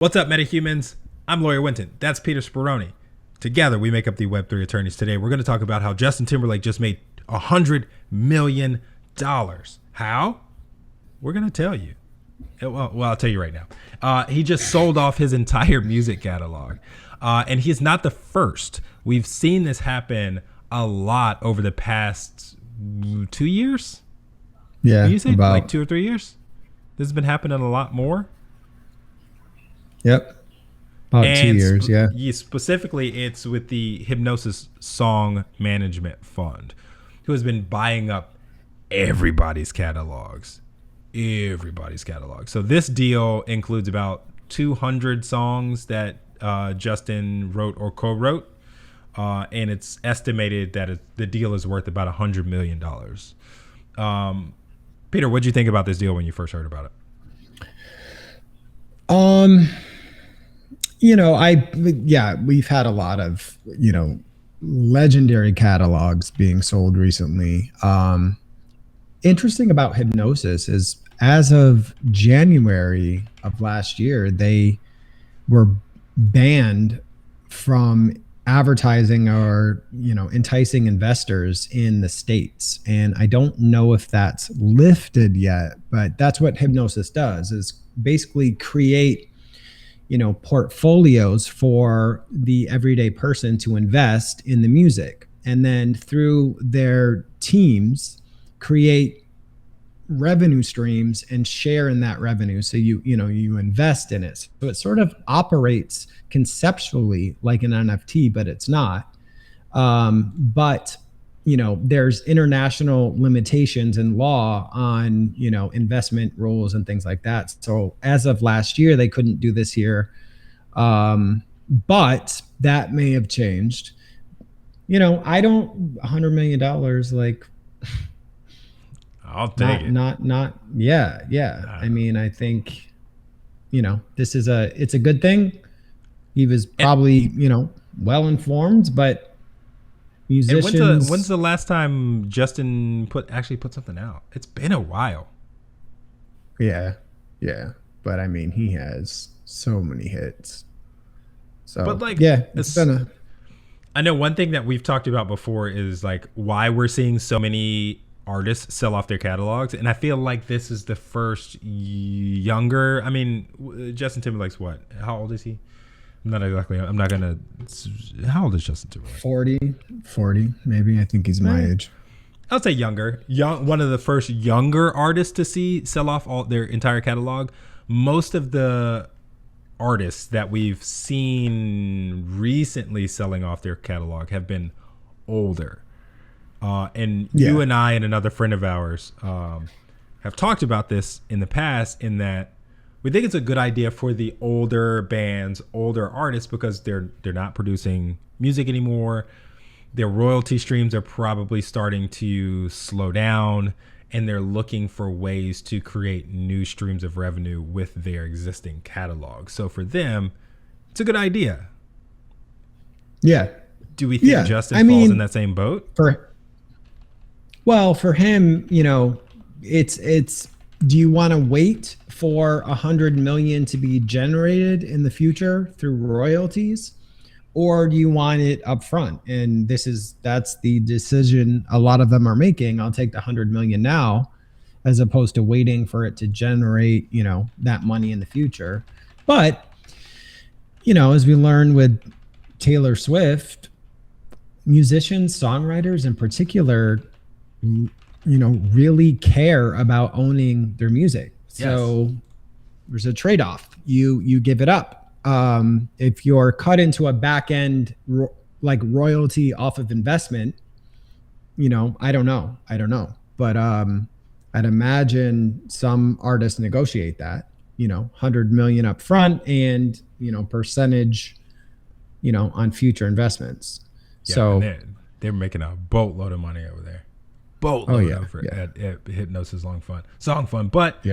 What's up, metahumans? I'm lawyer Wynton. That's Peter Speroni. Together, we make up the Web3 attorneys. Today, we're going to talk about how Justin Timberlake just made $100 million. How? We're going to tell you. Well, I'll tell you right now. He just sold off his entire music catalog. And he's not the first. We've seen this happen a lot over the past 2 years. Yeah. You say like 2 or 3 years? This has been happening a lot more. Yep. About 2 years, yeah. Specifically, it's with the Hypnosis Song Management Fund, who has been buying up everybody's catalogs. So this deal includes about 200 songs that Justin wrote or co-wrote, and it's estimated that the deal is worth about $100 million. Peter, what did you think about this deal when you first heard about it? We've had a lot of, legendary catalogs being sold recently. Interesting about Hypnosis is as of January of last year, they were banned from advertising or, enticing investors in the States. And I don't know if that's lifted yet, but that's what Hypnosis does, is basically create portfolios for the everyday person to invest in the music, and then through their teams create revenue streams and share in that revenue. So you invest in it. So it sort of operates conceptually like an NFT, but it's not. But there's international limitations in law on, investment rules and things like that. So as of last year, they couldn't do this here. But that may have changed. $100 million, like, I'll take it. Yeah. I mean, I think, it's a good thing. He was probably, well informed, but musicians. And when's the last time Justin put something out? It's been a while. Yeah. But I mean, he has so many hits. So, but it's been I know one thing that we've talked about before is like why we're seeing so many artists sell off their catalogs, and I feel like this is the first younger. I mean, Justin Timberlake's what? How old is he? I'm not gonna. How old is Justin Timberlake? 40 maybe. I think he's my age. I'll say younger. One of the first younger artists to sell off all their entire catalog. Most of the artists that we've seen recently selling off their catalog have been older. You and I and another friend of ours have talked about this in the past, in that we think it's a good idea for the older bands, older artists, because they're not producing music anymore. Their royalty streams are probably starting to slow down, and they're looking for ways to create new streams of revenue with their existing catalog. So for them, it's a good idea. Yeah. Do we think Justin falls in that same boat? For him, it's do you want to wait for $100 million to be generated in the future through royalties, or do you want it up front? And that's the decision a lot of them are making. I'll take the $100 million now, as opposed to waiting for it to generate, that money in the future. But, as we learned with Taylor Swift, musicians, songwriters in particular, really care about owning their music. So there's a trade-off. You give it up. If you're cut into a back end like royalty off of investment, I don't know. But I'd imagine some artists negotiate that, 100 million up front and, percentage, on future investments. Yeah, so they're making a boatload of money over there. At Hypnosis Song Fund. But,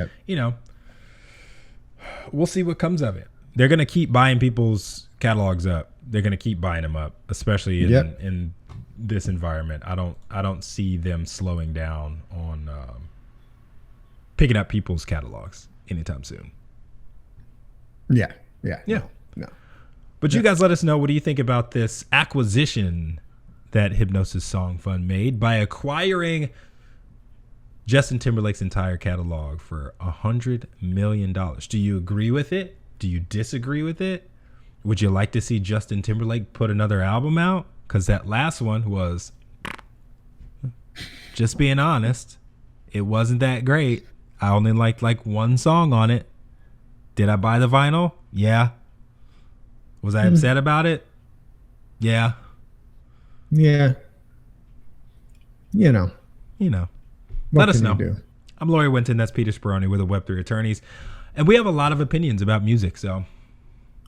we'll see what comes of it. They're going to keep buying people's catalogs up. They're going to keep buying them up, especially in this environment. I don't see them slowing down on picking up people's catalogs anytime soon. Yeah. Yeah. Yeah. No. But you guys let us know, what do you think about this acquisition that Hypnosis Song Fund made by acquiring Justin Timberlake's entire catalog for $100 million? Do you agree with it? Do you disagree with it? Would you like to see Justin Timberlake put another album out? Because that last one was, just being honest, it wasn't that great. I only liked like one song on it. Did I buy the vinyl? Yeah. Was I upset about it? Yeah. Yeah. You know. Let us know. You do? I'm Lawyer Wynton. That's Peter Speroni. We're the Web3 attorneys. And we have a lot of opinions about music. So